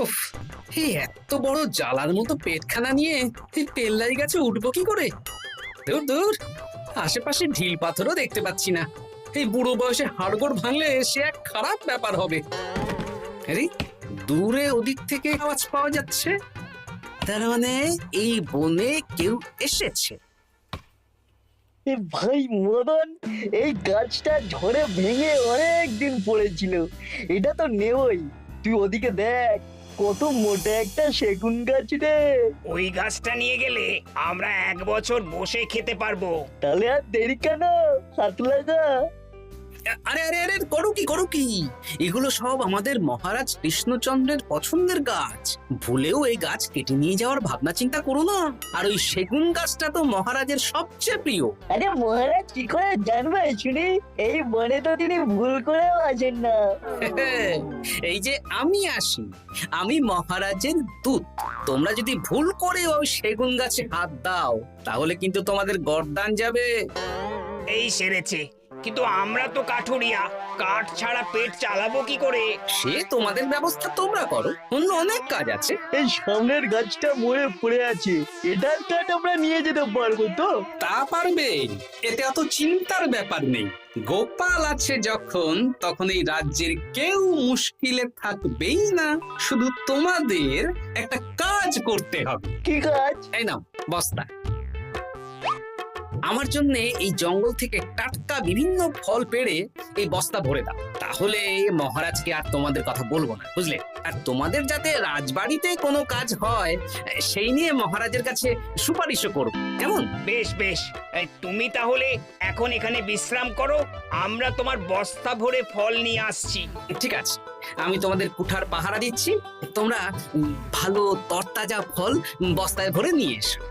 উফ, এই এত বড় জ্বালার মতো পেটখানা নিয়ে এই তেল্লাই গাছে উঠবো কি করে? দূর দূর, আশেপাশে ঢিল পাথরও দেখতে পাচ্ছি না। এই বুড়ো বয়সে হাড়গোড় ভাঙলে সে এক খারাপ ব্যাপার হবে। আরে দূরে ওদিক থেকে আওয়াজ পাওয়া যাচ্ছে, তার মানে এই বনে কেউ এসেছে। এ ভাই মদন, এই গাছটা ঝড়ে ভেঙে অনেক দিন পড়েছিল, এটা তো নেবই। তুই ওদিকে দেখ, কত মোটা একটা সেগুন গাছ রে। ওই গাছটা নিয়ে গেলে আমরা 1 বছর বসে খেতে পারবো। তাহলে আর দেরি কেন, হাত লাগা। আরে আরে আরে, করো কি? এগুলো সব আমাদের মহারাজ কৃষ্ণচন্দ্রের পছন্দের গাছ। ভুলেও এই গাছ কেটে নিয়ে যাওয়ার ভাবনা চিন্তা করো না। আর ওই সেগুন গাছটা তো মহারাজের সবচেয়ে প্রিয়। আরে মহারাজ কি করে জানবে শুনি? এই বনে তো তিনি ভুল করেও আসেন না। এই যে আমি আসি, আমি মহারাজের দূত। তোমরা যদি ভুল করে ওই সেগুন গাছে হাত দাও, তাহলে কিন্তু তোমাদের গর্দান যাবে। এই সেরেছে, কিন্তু আমরা তো কাঠুরিয়া, কাঠ ছাড়া পেট চালাবো কি করে? সে তোমাদের ব্যবস্থা তোমরা করো, অন্য অনেক কাজ আছে। এই সামনের গাছটা মরে পড়ে আছে, এটার কাঠ আমরা নিয়ে যেতে পারবো তো? তা পারবে, এতে অত চিন্তার ব্যাপার নেই। গোপাল আছে যখন, তখন এই রাজ্যের কেউ মুশকিলে থাকবেই না। শুধু তোমাদের একটা কাজ করতে হবে। কি কাজ? এই নাও বস্তা। আমার জন্য এই জঙ্গল থেকে টাটকা বিভিন্ন ফল পেড়ে এই বস্তা ভরে দাও, তাহলে মহারাজকে আর তোমাদের কথা বলবো না, বুঝলে? আর তোমাদের যাতে রাজবাড়িতে কোনো কাজ হয় সেই নিয়ে মহারাজের কাছে সুপারিশও করো, কেমন? বেশ বেশ, এই তুমি তাহলে এখন এখানে বিশ্রাম করো, আমরা তোমার বস্তা ভরে ফল নিয়ে আসছি। ঠিক আছে, আমি তোমাদের কুঠার পাহারা দিচ্ছি। তোমরা ভালো তরতাজা ফল বস্তায় ভরে নিয়ে এসো।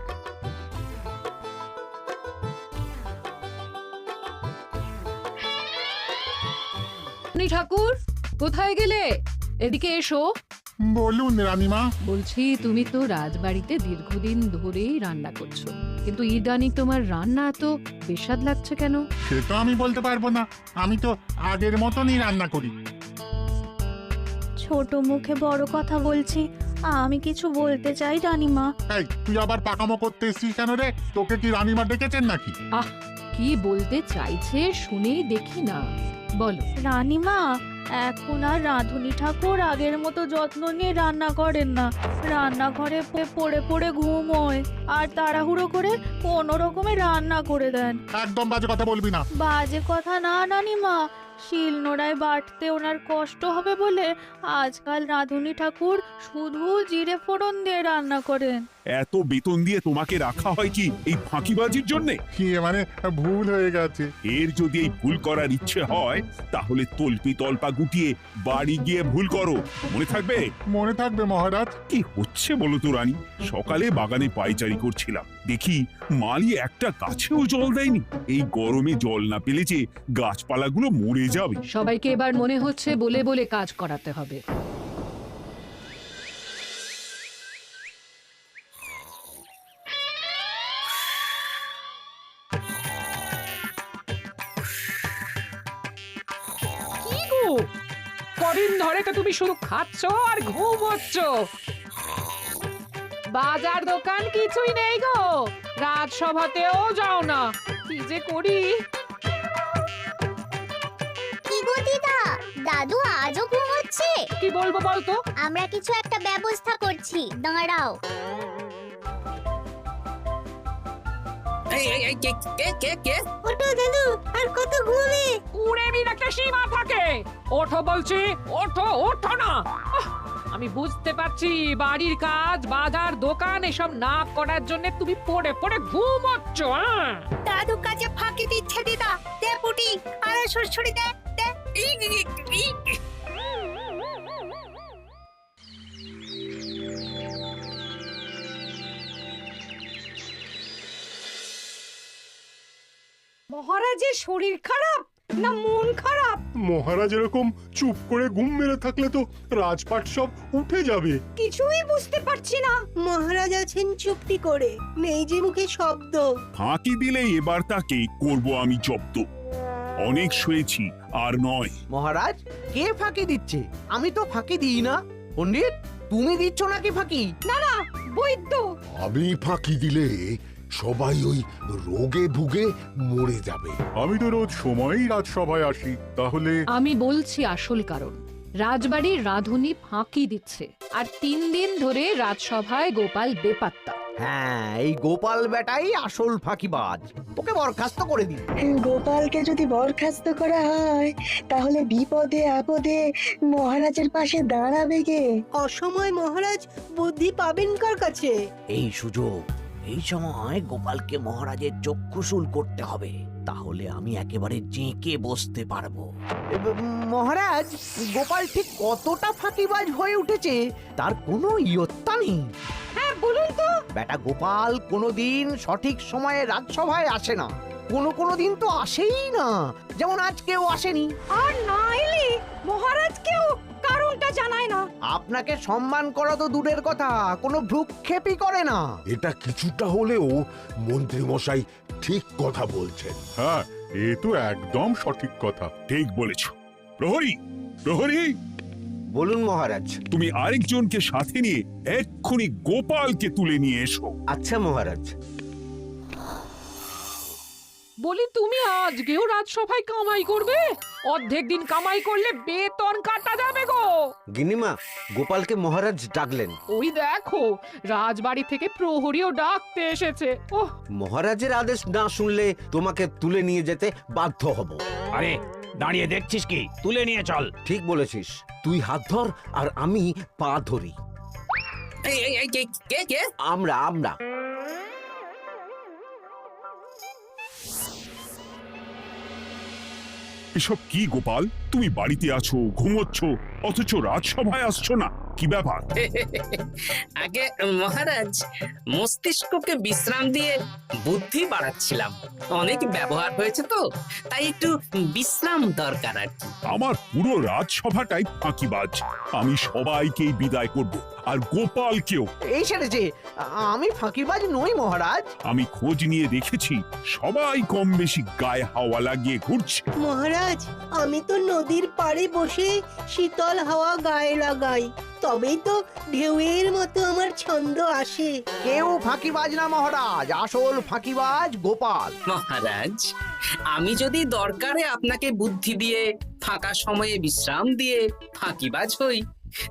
ঠাকুর, কোথায় গেলে? এদিকে এসো। বলুন রানীমা। বলছি, তুমি তো রাজবাড়িতে দীর্ঘদিন ধরেই রান্না করছো, কিন্তু ইদানিং তোমার রান্না এত বেস্বাদ লাগছে কেন? সে তো আমি বলতে পারবো না, আমি তো আগের মতনই রান্না করি। ছোট মুখে বড় কথা বলছি, আমি কিছু বলতে চাই রানীমা। এই তুই আবার পাকামো করতে এসছিস কেন রে? তোকে কি রানীমা ডেকেছেন নাকি? আহ, কি বলতে চাইছে শুনেই দেখি না, বলো। রানীমা, এখন আর রাঁধুনি ঠাকুর আগের মতো যত্ন নিয়ে রান্না করেন না। রান্নাঘরে পড়ে পড়ে ঘুমোয় আর তাড়াহুড়ো করে কোনো রকমে রান্না করে দেন। একদম বাজে কথা বলবি না। বাজে কথা না রানীমা, শিলনোড়ায় বাটতে ওনার কষ্ট হবে বলে আজকাল রাঁধুনি ঠাকুর শুধু জিরে ফোড়ন দিয়ে রান্না করেন। এত বেতন দিয়ে তোমাকে রাখা হয় কি এই ফাঁকিবাজির জন্যে? কি মানে ভুল হয়ে গেছে। এর যদি এই ভুল করার ইচ্ছে হয় তাহলে তল্পি তল্পা গুটিয়ে বাড়ি গিয়ে ভুল করো, মনে থাকবে? মনে থাকবে মহারাজ। কি হচ্ছে বলো তো রানী? সকালে বাগানে পায়চারি করছিলাম, দেখি মালি একটা গাছেও জল দেয়নি। এই গরমে জল না পেলে যে গাছপালাগুলো মরে যাবে। সবাইকে এবার মনে হচ্ছে বলে বলে কাজ করাতে হবে। কদিন ধরে তো তুমি শুধু খাচ্ছ আর ঘুমোচ্ছ, বাজার দোকান কিছুই নেই গো, রাজসভাতেও যাও না, কি যে করি। কি গো দিদা, দাদু আজও ঘুমোচ্ছে? কি বলবো বলতো? আমরা কিছু একটা ব্যবস্থা করছি, দাঁড়াও। এই এই এই, কে কে কে কে? ওঠো দাদু, আর কত ঘুমে? উড়েমির একটা সীমা থাকে। ওঠো বলছি, ওঠো, ওঠো না। আমি বুঝতে পারছি বাড়ির কাজ, বাজার দোকান এসব না করার জন্য তুমি পড়ে পড়ে ঘুমোচ্ছ। দাদু কাজে ফাঁকি দিচ্ছে দিদা, দে পুটি আর সরসরি দে দে। মহারাজের শরীর খারাপ না মন খারাপ? মহারাজ এরকম চুপ করে ঘুম মেরে থাকলে তো রাজপাট সব উঠে যাবে। কিছুই বুঝতে পারছি না। মহারাজ আছেন চুপটি করে, নেই যে মুখে শব্দ। ফাঁকি দিলে এবার তাকে করব আমি জব্দ। অনেক শুয়েছি, আর নয়। মহারাজ, কে ফাঁকি দিচ্ছে? আমি তো ফাঁকি দিই না। পণ্ডিত, তুমি দিচ্ছ নাকি ফাঁকি? বৈদ্য আমি ফাঁকি দিলে সবাই ওই রোগে ভুগে মরে যাবে। আমি তো রোজ সময়ই রাজসভায় আসি, তাহলে আমি বলছি আসল কারণ। রাজবাড়ির রাঁধুনি ফাঁকি দিচ্ছে, আর 3 দিন ধরে রাজসভায় গোপাল বেপাত্তা। হ্যাঁ, এই গোপাল বেটাই আসল ফাঁকিবাজ। ওকে বরখাস্ত করে দিন। গোপালকে যদি বরখাস্ত করা হয় তাহলে বিপদে আপদে মহারাজের পাশে দাঁড়াবে কে? অসময় মহারাজ বুদ্ধি পাবেন কার কাছে? এই সুযোগ, এই সময় গোপালকে মহারাজের চক্ষুশূল করতে হবে, তাহলে আমি একেবারে জেঁকে বসতে পারবো। মহারাজ, গোপাল ঠিক কতটা ফাঁকিবাজ হয়ে উঠেছে তার কোনো ইয়ত্তা নেই। হ্যাঁ বলুন তো। বেটা গোপাল কোনোদিন সঠিক সময়ে রাজসভায় আসে না, কোনো দিন তো আসেই না, যেমন আজকেও আসেনি। আর না এলে মহারাজকেও কারণটা জানায় না। আপনাকে সম্মান করা তো দূরের কথা, কোনো ভ্রুক্ষেপই করে না। এটা কিছুটা হলেও মন্ত্রী মশাই ঠিক কথা বলছেন। হ্যাঁ, এ তো একদম সঠিক কথা। ঠিক বলেছ। প্রহরী, প্রহরী, বলুন মহারাজ। তুমি আরেকজনকে সাথে নিয়ে এক্ষুনি গোপালকে তুলে নিয়ে এসো। আচ্ছা মহারাজ। বলি তুমি আজকেও রাজসভায় কামাই করবে? অর্ধেক দিন কামাই করলে বেতন কাটা যাবে গো। গিনিমা, গোপালকে মহারাজ ডাকলেন। ওই দেখো, রাজবাড়ি থেকে প্রহরীও ডাকতে এসেছে। ওহ, মহারাজের আদেশ না শুনলে তোমাকে তুলে নিয়ে যেতে বাধ্য হব। আরে দাঁড়িয়ে দেখছিস কি? তুলে নিয়ে চল। ঠিক বলেছিস, তুই হাত ধর আর আমি পা ধরি। এই, কে কে? আমরা এসব কি গোপাল? তুমি বাড়িতে আছো, ঘুমোচ্ছ, অথচ রাজসভায় আসছো না, কি ব্যাপার? আগে মহারাজ, মস্তিষ্ককে বিশ্রাম দিয়ে বুদ্ধি বাড়াচ্ছিলাম। অনেক ব্যবহার হয়েছে তো, তাই একটু বিশ্রাম দরকার আর কি। আমার পুরো রাজসভাটাই ফাঁকিবাজ। আমি সবাইকেই বিদায় করব, আর গোপালকেও। এই সেরেছে, আমি ফাঁকিবাজ নই মহারাজ। আমি খোঁজ নিয়ে দেখেছি, সবাই কম বেশি গায়ে হাওয়া লাগিয়ে ঘুরছে। মহারাজ, আমি তো নদীর পাড়ে বসে শীতল হাওয়া গায়ে লাগাই, তবেই তো ঢেউয়ের মতো আমার ছন্দ আসে। কেউ ফাঁকিবাজ না মহারাজ, আসল ফাঁকিবাজ গোপাল। মহারাজ, আমি যদি দরকারে আপনাকে বুদ্ধি দিয়ে ফাঁকা সময়ে বিশ্রাম দিয়ে ফাঁকিবাজ হই,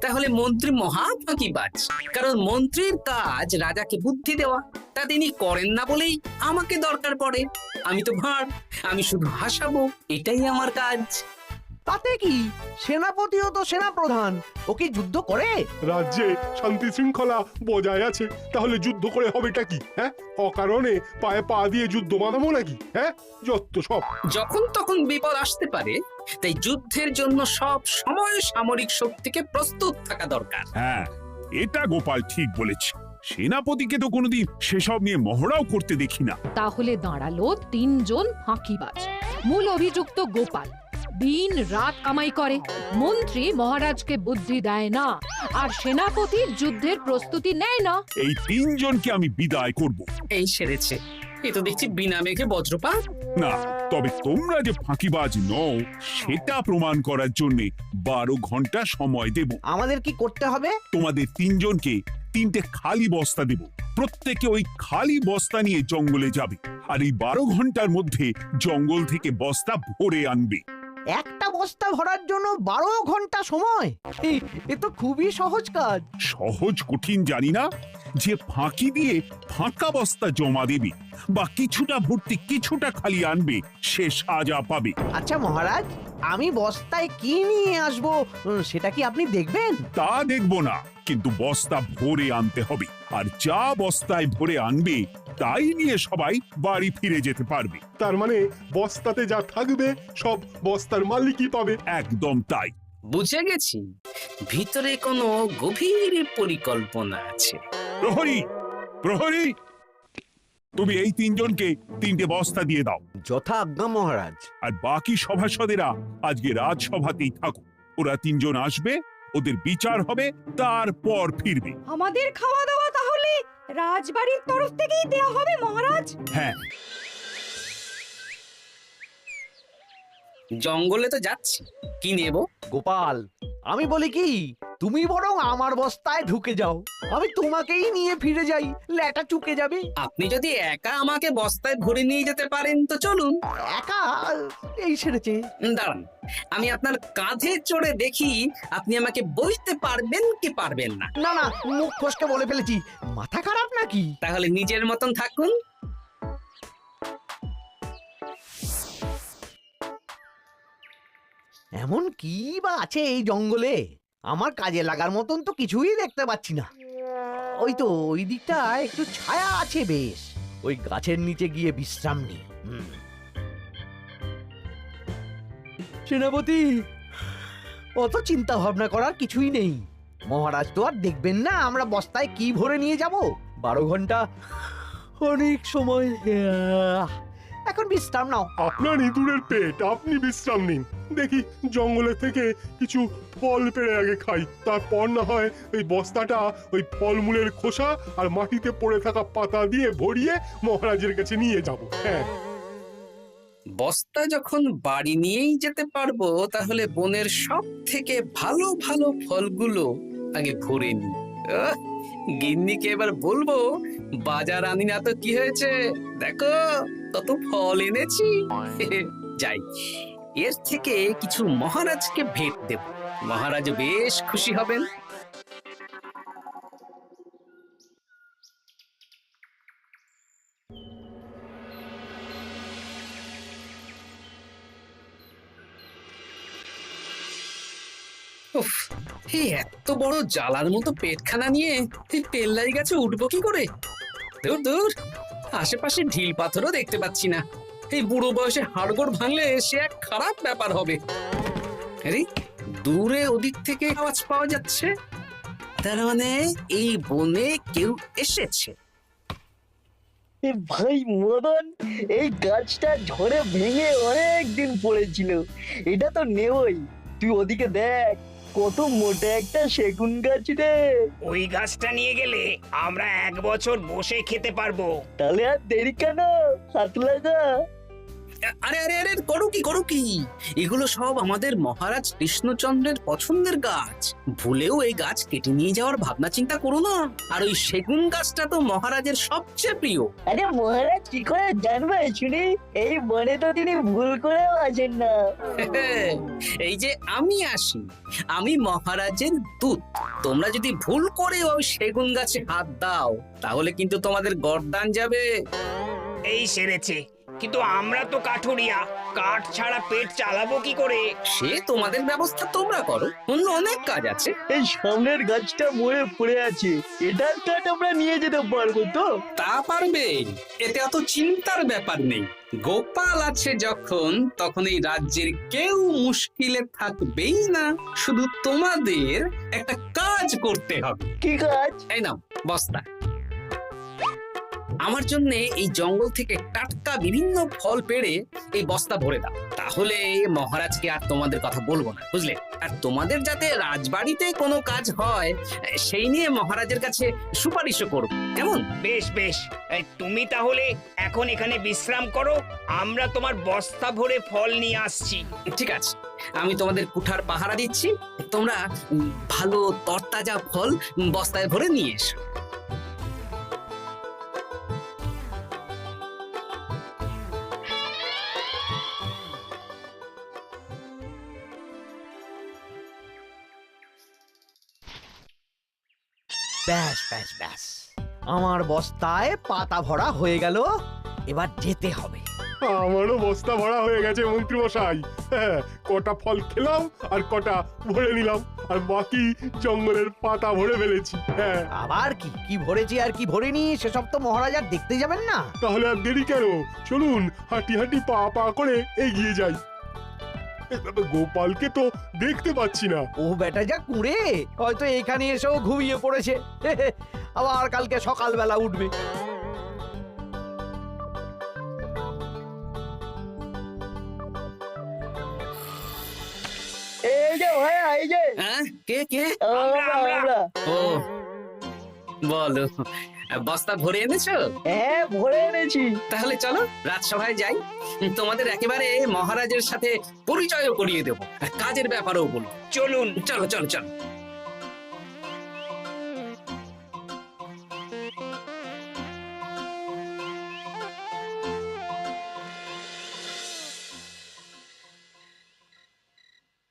তাহলে মন্ত্রী মহা ফাঁকিবাজ। কারণ মন্ত্রীর কাজ রাজাকে বুদ্ধি দেওয়া, তা তিনি করেন না বলেই আমাকে দরকার পড়ে। আমি তো ভাঁড়, আমি শুধু হাসাবো, এটাই আমার কাজ। তাতে কি, সেনাপতিও তো সেনাপ্রধান, ও কি যুদ্ধ করে? রাজ্যে শান্তি শৃঙ্খলা বজায় আছে, তাহলে যুদ্ধ করে হবেটা কি? হ্যাঁ, অকারণে পায়ে পা দিয়ে যুদ্ধ বাঁধাবো নাকি? হ্যাঁ, যত সব। যখন তখন বিপদ আসতে পারে, তাই যুদ্ধের জন্য সব সময় সামরিক শক্তিকে প্রস্তুত থাকা দরকার। হ্যাঁ, এটা গোপাল ঠিক বলেছে। সেনাপতিকে তো কোনোদিন সেসব নিয়ে মহড়াও করতে দেখি না। তাহলে দাঁড়ালো 3 জন ফাঁকিবাজ। মূল অভিযুক্ত গোপাল দিন রাত কামাই করে, মন্ত্রী মহারাজকে বুদ্ধি দেয় না, আর সেনাপতি যুদ্ধের প্রস্তুতি নেয় না। এই 3 জনকে আমি বিদায় করব। এই সেরেছে, এ তো দেখছি বিনা মেঘে বজ্রপাত। না, তবে তোমরা যে ফাঁকিবাজ নও সেটা প্রমাণ করার জন্য 12 ঘন্টা সময় দেব। আমাদের কি করতে হবে? তোমাদের 3 জনকে 3টে খালি বস্তা দেব। প্রত্যেকে ওই খালি বস্তা নিয়ে জঙ্গলে যাবে, আর এই 12 ঘন্টার মধ্যে জঙ্গল থেকে বস্তা ভরে আনবে। একটা বস্তা ভরার জন্য 12 ঘন্টা সময়? এ তো খুবই সহজ কাজ। সহজ কঠিন জানি না, যে ফাঁকি দিয়ে ফাঁকা বস্তা জমা দেবে বা কিছুটা ভর্তি কিছুটা খালি আনবে, সে সাজা পাবে। আচ্ছা মহারাজ, আমি বস্তায় কি নিয়ে আসবো সেটা কি আপনি দেখবেন? তা দেখবো না, কিন্তু বস্তা ভরে আনতে হবে, আর যা বস্তায় ভরে আনবে তাই নিয়ে সবাই বাড়ি ফিরে যেতে পারবে। তার মানে বস্তাতে যা থাকবে সব বস্তার মালিকই পাবে। একদম তাই। বুঝে গেছি, ভিতরে কোনো গভীর পরিকল্পনা আছে। প্রহরী, প্রহরী, তুমি এই 3 জনকে 3টে বস্তা দিয়ে দাও। যথা আজ্ঞা মহারাজ। আর বাকি সভাসদেরা আজকে রাজসভাতেই থাকো। ওরা 3 জন আসবে, ওদের বিচার হবে, তারপর ফিরবে। আমাদের খাওয়া দাওয়া তাহলে রাজবাড়ির তরফ থেকেই দেয়া হবে মহারাজ? হ্যাঁ। জঙ্গলে তো যাচ্ছি, কি নেব? গোপাল, আমি বলি কি, তুমি বরং আমার বস্তায় ঢুকে যাও, আমি তোমাকেই নিয়ে ফিরে যাই, ল্যাটা চুকে যাবে। আপনি যদি একা আমাকে বস্তায় ভরে নিয়ে যেতে পারেন তো চলুন। একা এই সেরেছে। দাঁড়ান, আমি আপনার কাঁধে চড়ে দেখি আপনি আমাকে বইতে পারবেন কি পারবেন না। না না, মুখ ফসকে বলে ফেলেছি, মাথা খারাপ নাকি? তাহলে নিজের মতন থাকুন। এমন কি বা আছে এই জঙ্গলে? আমার কাজে লাগার মতন তো কিছুই দেখতে পাচ্ছি না। ওই তো ওই দিকটা একটু ছায়া আছে বেশ, ওই গাছের নিচে গিয়ে বিশ্রাম নি। সেনাপতি, অত চিন্তা ভাবনা করার কিছুই নেই। মহারাজ তো আর দেখবেন না আমরা বস্তায় কি ভরে নিয়ে যাব। 12 ঘন্টা অনেক সময়। এখন বিশ্রাম নাও। আপনার ইঁদুরের পেট, আপনি বিশ্রাম নিন। দেখি জঙ্গলে থেকে কিছু ফল পেড়ে আগে খাই, তারপর না হয় ওই বস্তাটা ওই ফলমূলের খোসা আর মাটিতে পড়ে থাকা পাতা দিয়ে ভরিয়ে মহারাজের কাছে নিয়ে যাব। হ্যাঁ, বস্তা যখন বাড়ি নিয়েই যেতে পারবো, তাহলে বনের সব থেকে ভালো ভালো ফলগুলো আগে ভরে নি। গিন্নিকে এবার বলবো, বাজার আনি না তো কি হয়েছে, দেখো কত ফল এনেছি। যাই, এর থেকে কিছু মহারাজকে ভেট দেব, মহারাজ বেশ খুশি হবেন। উফ, এই এত বড় জ্বালার মতো পেটখানা নিয়ে এই তেল্লাই গাছে উঠবো কি করে? দূর দূর, আশেপাশে ঢিল পাথরও দেখতে পাচ্ছি না। এই বুড়ো বয়সে হাড়গোড় ভাঙলে সে এক খারাপ ব্যাপার হবে। আরে দূরে ওদিক থেকে আওয়াজ পাওয়া যাচ্ছে, তার মানে এই বনে কেউ এসেছে। এ ভাই মদন, এই গাছটা ঝড়ে ভেঙে অনেক দিন পড়েছিল। এটা তো নেবই, তুই ওদিকে দেখ কত মোটা একটা সেগুন গাছ রে। ওই গাছটা নিয়ে গেলে আমরা 1 বছর বসে খেতে পারবো। তাহলে আর দেরি কেন, হাত লাগা। আরে আরে আরে, করো কি, এগুলো সব আমাদের মহারাজ কৃষ্ণচন্দ্রের পছন্দের গাছ। ভুলেও এই গাছ কেটে নিয়ে যাওয়ার ভাবনা চিন্তা করো না। আর ওই সেগুন গাছটা তো মহারাজের সবচেয়ে প্রিয়। আরে মহারাজ কি করে জানবে শুনি, এই বনে তো তিনি ভুল করেও আসেন না। এই যে আমি আসি, আমি মহারাজের দূত। তোমরা যদি ভুল করে ওই সেগুন গাছে হাত দাও, তাহলে কিন্তু তোমাদের গর্দান যাবে। এই সেরেছে, কিন্তু আমরা তো কাঠুরিয়া, কাঠ ছাড়া পেট চালাবো কি করে? সে তোমাদের ব্যবস্থা তোমরা করো, অন্য অনেক কাজ আছে। এই সামনের গাছটা মরে পড়ে আছে, এটার কাঠ আমরা নিয়ে যেতে পারবো তো? তা পারবে, এতে অত চিন্তার ব্যাপার নেই। গোপাল আছে যখন, তখন এই রাজ্যের কেউ মুশকিলে থাকবেই না। শুধু তোমাদের একটা কাজ করতে হবে। কি কাজ? এই নাও বস্তা। আমার জন্য এই জঙ্গল থেকে টাটকা বিভিন্ন ফল পেড়ে এই বস্তা ভরে দাও, তাহলে মহারাজকে আর তোমাদের কথা বলবো না, বুঝলে? আর তোমাদের যাতে রাজবাড়িতে কোনো কাজ হয় সেই নিয়ে মহারাজের কাছে সুপারিশও করব, কেমন? বেশ বেশ, এই তুমি তাহলে এখন এখানে বিশ্রাম করো, আমরা তোমার বস্তা ভরে ফল নিয়ে আসছি। ঠিক আছে, আমি তোমাদের কুঠার পাহারা দিচ্ছি, তোমরা ভালো তরতাজা ফল বস্তায় ভরে নিয়ে এসো। ব্যাস ব্যাস ব্যাস, আমার বস্তায় পাতা ভরা হয়ে গেল, এবার যেতে হবে। আমারও বস্তা ভরা হয়ে গেছে মন্ত্রী মশাই। হ্যাঁ, কটা ফল খেলাম আর কটা ভরে নিলাম, আর বাকি জঙ্গলের পাতা ভরে ফেলেছি। হ্যাঁ, আবার কি কি ভরেছি আর কি ভরিনি সেসব তো মহারাজ আর দেখতে যাবেন না। তাহলে আর দেরি কেন, চলুন হাঁটি হাঁটি পা পা করে এগিয়ে যাই। গোপালকে তো দেখতে পাচ্ছি না। ও বেটা যা কুঁড়ে, হয়তো এখানে এসেও ঘুমিয়ে পড়েছে। আবার কালকে সকালবেলা উঠবে। এই যে ভাই, এই যে হ্যাঁ, কে কে? আমরা। ও বলো, বস্তা ভরে এনেছো? হ্যাঁ, ভরে এনেছি। তাহলে চলো রাজসভায় যাই, তোমাদের একেবারে মহারাজের সাথে পরিচয়ও করিয়ে দেবো, আর কাজের ব্যাপারেও বলবো। চলুন। চলো চলো চলো।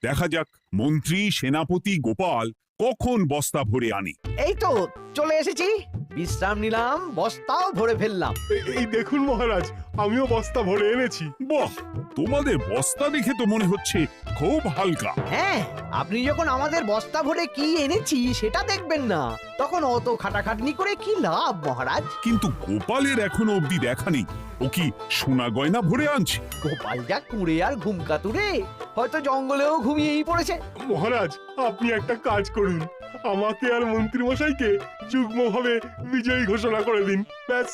দেখা যাক মন্ত্রী সেনাপতি গোপাল কখন বস্তা ভরে আনে। এই তো চলে এসেছি, বিশ্রাম নিলাম, বস্তাও ভরে ফেললাম। এই দেখুন মহারাজ, আমিও বস্তা ভরে এনেছি। বাহ, তোমাদের বস্তা দেখে তো মনে হচ্ছে খুব হালকা। হ্যাঁ, আপনি যখন আমাদের বস্তা ভরে কি এনেছি সেটা দেখবেন না, তখন অত খাটাখাটনি করে কি লাভ মহারাজ? কিন্তু গোপালের এখনো অবধি দেখা নেই। ও কি সোনা গয়না ভরে আনছে? গোপাল যা কুড়ে আর ঘুম কাতুরে, হয়তো জঙ্গলেও ঘুমিয়েই পড়েছে। মহারাজ, আপনি একটা কাজ করুন, আমাকে আর মন্ত্রী মশাইকে যুগ্মভাবে বিজয়ী ঘোষণা করে দিন, ব্যাস।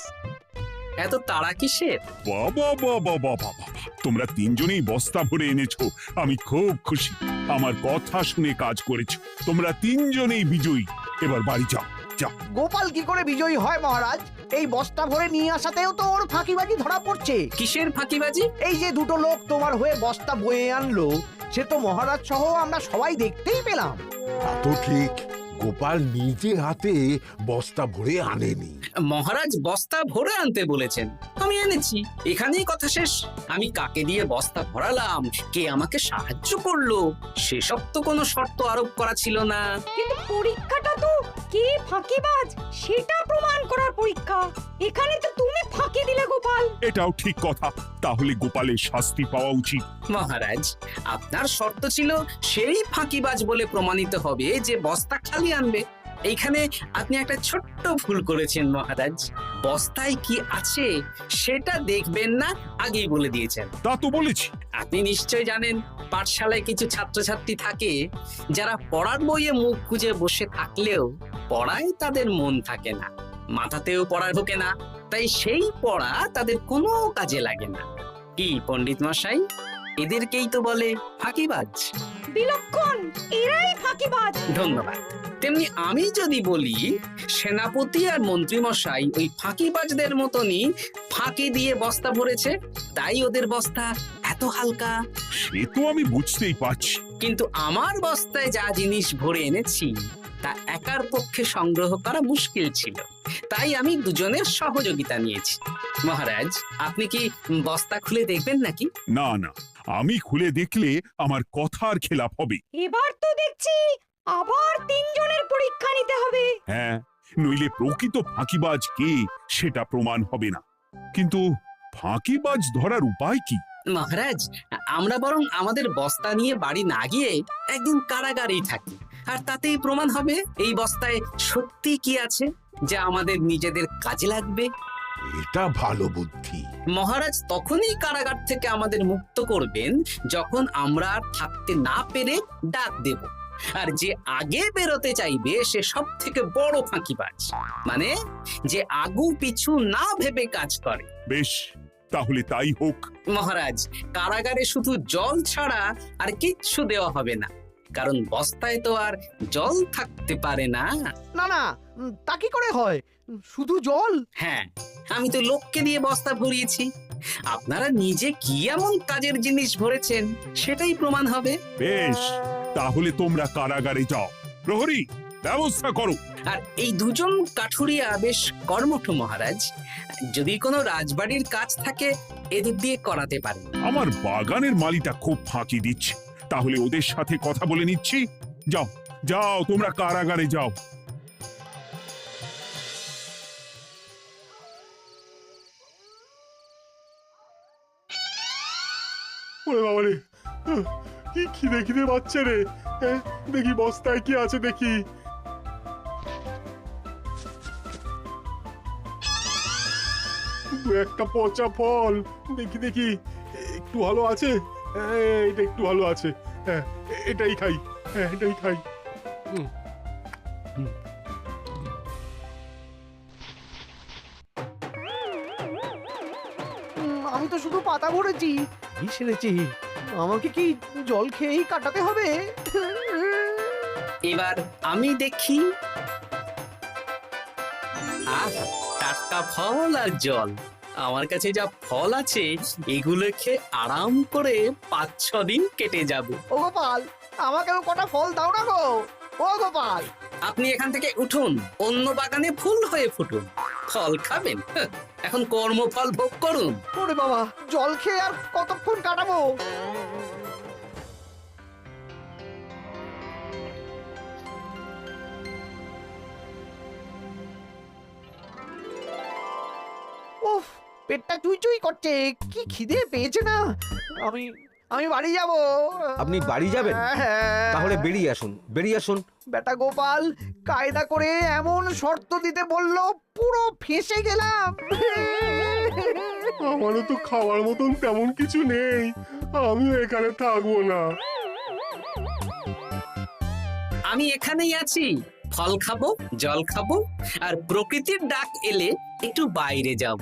এত তাড়া কিসের? বাবা বাবা বাবা বাবা, তোমরা তিনজনেই বস্তা ভরে এনেছো, আমি খুব খুশি। আমার কথা শুনে কাজ করেছো, তোমরা তিনজনেই বিজয়ী। এবার বাড়ি যাও, যাও। গোপাল কি করে বিজয়ী হয় মহারাজ? এই বস্তা ভরে নিয়ে আসাতেও তো ওর ফাঁকিবাজি ধরা পড়ছে। কিসের ফাঁকিবাজি? এই যে দুটো লোক তোমার হয়ে বস্তা বয়ে আনলো, সে তো মহারাজ সহ আমরা সবাই দেখতেই পেলাম। তা তো ঠিক, গোপাল নিজে হাতে বস্তা ভরে আনেনি। মহারাজ বস্তা ভরে আনতে বলেছেন, আমি এনেছি, এখানেই কথা শেষ। আমি কাকে দিয়ে বস্তা ভরালাম, কে আমাকে সাহায্য করলো, সেসব তো কোনো শর্ত আরোপ করা ছিল না। কিন্তু পরীক্ষাটা তো কে ফাঁকিবাজ সেটা প্রমাণ করার পরীক্ষা। এখানে তো তুমি ফাঁকি দিলে গোপাল। এটাও ঠিক কথা, তাহলে গোপালের শাস্তি পাওয়া উচিত। মহারাজ, আপনার শর্ত ছিল সেই ফাঁকিবাজ বলে প্রমাণিত হবে যে বস্তা খালি আনবে। এইখানে আপনি একটা ছোট্ট ভুল করেছেন মহারাজ। বস্তায় কি আছে সেটা দেখবেন না, আগেই বলে দিয়েছেন। তা তো বলেছি। আপনি নিশ্চয় জানেন, পাঠশালায় কিছু ছাত্রছাত্রী থাকে যারা পড়ার বইয়ে মুখ গুজে বসে থাকলেও পড়ায় তাদের মন থাকে না, মাথাতেও পড়া ঢোকে না, তাই সেই পড়া তাদের কোনো কাজে লাগে না। কি পণ্ডিত মশাই, এদেরকেই তো বলে ফাঁকিবাজ। বিলক্ষণ, এরাই ফাঁকিবাজ। ধন্যবাদ। তেমনি আমি যদি বলি সেনাপতি আর মন্ত্রী মশাই ওই ফাঁকিবাজদের মতনই ফাঁকি দিয়ে বস্তা ভরেছে, তাই ওদের বস্তা এত হালকা। সে তো আমি বুঝতেই পারছি। কিন্তু আমার বস্তায় যা জিনিস ভরে এনেছি তা একার পক্ষে সংগ্রহ করা মুশকিল ছিল, তাই আমি দুজনের সহযোগিতা নিয়েছি। মহারাজ, আপনি কি বস্তা খুলে দেখবেন নাকি? না না, আমি খুলে দেখলে আমার কথার খেলাপ হবে। এবার তো দেখছি আবার তিনজনের পরীক্ষা নিতে হবে। হ্যাঁ, নইলে প্রকৃত ফাঁকিবাজ কে সেটা প্রমাণ হবে না। কিন্তু ফাঁকিবাজ ধরার উপায় কি? মহারাজ, আমরা বরং আমাদের বস্তা নিয়ে বাড়ি না গিয়ে একদিন কারাগারেই থাকি, আর তাতেই প্রমাণ হবে এই বস্তায় সত্যি কি আছে যা আমাদের নিজেদের কাজে লাগবে। এটা ভালো বুদ্ধি। মহারাজ তখনই কারাগার থেকে আমাদের মুক্ত করবেন যখন আমরা আর থাকতে না পেরে ডাক দেব, আর যে আগে বেরোতে চাইবে সে সব থেকে বড় ফাঁকিবাজ, মানে যে আগু পিছু না ভেবে কাজ করে। বেশ, তাহলে তাই হোক। মহারাজ, কারাগারে শুধু জল ছাড়া আর কিচ্ছু দেওয়া হবে না, কারণ বস্তায় তো আর জল থাকতে পারে না। না না, তা কি করে হয়? শুধু জল? হ্যাঁ, আমি তো লোককে দিয়ে বস্তা ভরিয়েছি। আপনারা নিজে কি এমন কাজের জিনিস ভরেছেন সেটাই প্রমাণ হবে। বেশ, তাহলে তোমরা কারাগারে যাও। প্রহরী, ব্যবস্থা করো। আর এই দুজন কাঠুরিয়া বেশ কর্মঠ মহারাজ, যদি কোনো রাজবাড়ির কাজ থাকে এদের দিয়ে করাতে পারেন। আমার বাগানের মালিটা খুব ফাঁকি দিচ্ছে, তাহলে ওদের সাথে কথা বলে নিচ্ছি। যাও যাও, তোমরা কারাগারে যাও। ওরে বাবা রে, কি খিদে খিদে পাচ্ছে রে। দেখি বস্তায় কি আছে দেখি। দু একটা পচা ফল, দেখি দেখি একটু ভালো আছে। এটা একটু ভালো আছে, হ্যাঁ এটাই খাই, হ্যাঁ এটাই খাই। আমি তো শুধু পাতা ভরেছি, কি সেরেছি? আমাকে কি জল খেয়েই কাটাতে হবে? এবার আমি দেখি। আহা, টাটকা ফল আর জল। আমার কাছে যা ফল আছে এগুলো খেয়ে আরাম করে 5-6 দিন কেটে যাবে। ও গোপাল, আমাকেও কটা ফল দাও না গো। ও গোপাল, আপনি এখান থেকে উঠুন, অন্য বাগানে ফুল হয়ে ফুটুন। ফল খাবেন? এখন কর্মফল ভোগ করুন। ওরে বাবা, জল খেয়ে আর কতক্ষণ কাটাবো? পেটটা চুই করছে, কি খিদে পেয়েছে না। আমি আমি বাড়ি যাব। আপনি বাড়ি যাবেন? তাহলে বেরিয়ে আসুন। বেটা গোপাল কায়দা করে এমন শর্ত দিতে বলল, পুরো ফেঁসে গেলাম। আমারও তো খাওয়ার মতন তেমন কিছু নেই, আমিও এখানে থাকবো না। আমি এখানেই আছি, ফল খাবো, জল খাবো, আর প্রকৃতির ডাক এলে একটু বাইরে যাব।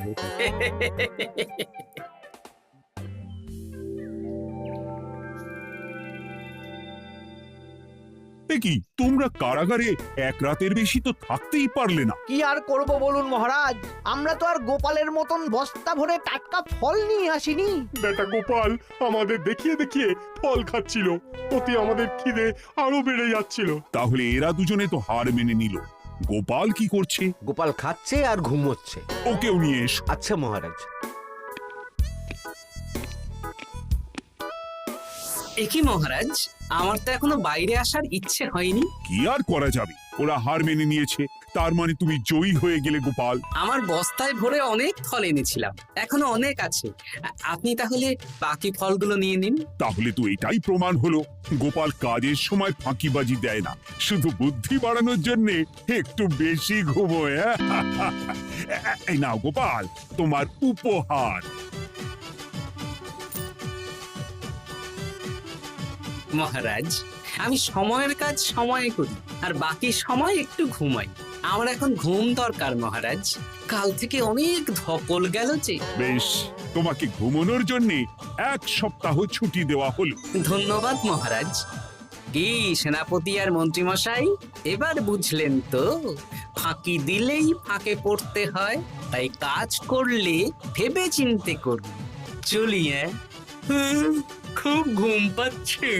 কি তোমরা কারাগারে এক রাতের বেশি তো থাকতেই পারলে না? কি আর করব বলুন মহারাজ, আমরা তো আর গোপালের মতন বস্তা ভরে টাটকা ফল নিয়ে আসিনি। বেটা গোপাল আমাদের দেখিয়ে দেখিয়ে ফল খাচ্ছিল, অতি আমাদের খিদে আরো বেড়ে যাচ্ছিল। তাহলে এরা দুজনে তো হার মেনে নিল। গোপাল কি করছে? গোপাল খাচ্ছে আর ঘুমোচ্ছে। ওকেও নিয়ে এসো। আচ্ছা মহারাজ। একই মহারাজ, আমার তো এখনো বাইরে আসার ইচ্ছে হয়নি। কি আর করা যাবে, ওরা হার মেনে নিয়েছে, তার মানে তুমি জয়ী হয়ে গেলে গোপাল। আমার বস্তায় ভরে অনেক ফল এনেছিলাম, এখনো অনেক আছে। আপনি তাহলে বাকি ফলগুলো নিয়ে নিন। তাহলে তো এটাই প্রমাণ হলো গোপাল কাজের সময় ফাঁকিবাজি দেয় না, শুধু বুদ্ধি বাড়ানোর জন্য একটু বেশি ঘুমোয়। এই নাও গোপাল, তোমার উপহার। মহারাজ, আমি সময়ের কাজ সময়ে করি, আর বাকি সময় একটু ঘুমাই। আমার এখন ঘুম দরকার মহারাজ, কাল থেকে অনেক ধকল গেল যে। বেশ, তোমাকে ঘুমানোর জন্য 1 সপ্তাহ ছুটি দেওয়া হলো। ধন্যবাদ মহারাজ। কি সেনাপতি আর মন্ত্রী মশাই, এবার বুঝলেন তো, ফাঁকি দিলেই ফাঁকে পড়তে হয়, তাই কাজ করলে ভেবে চিন্তে করুন। চলি, খুব ঘুম পাচ্ছে।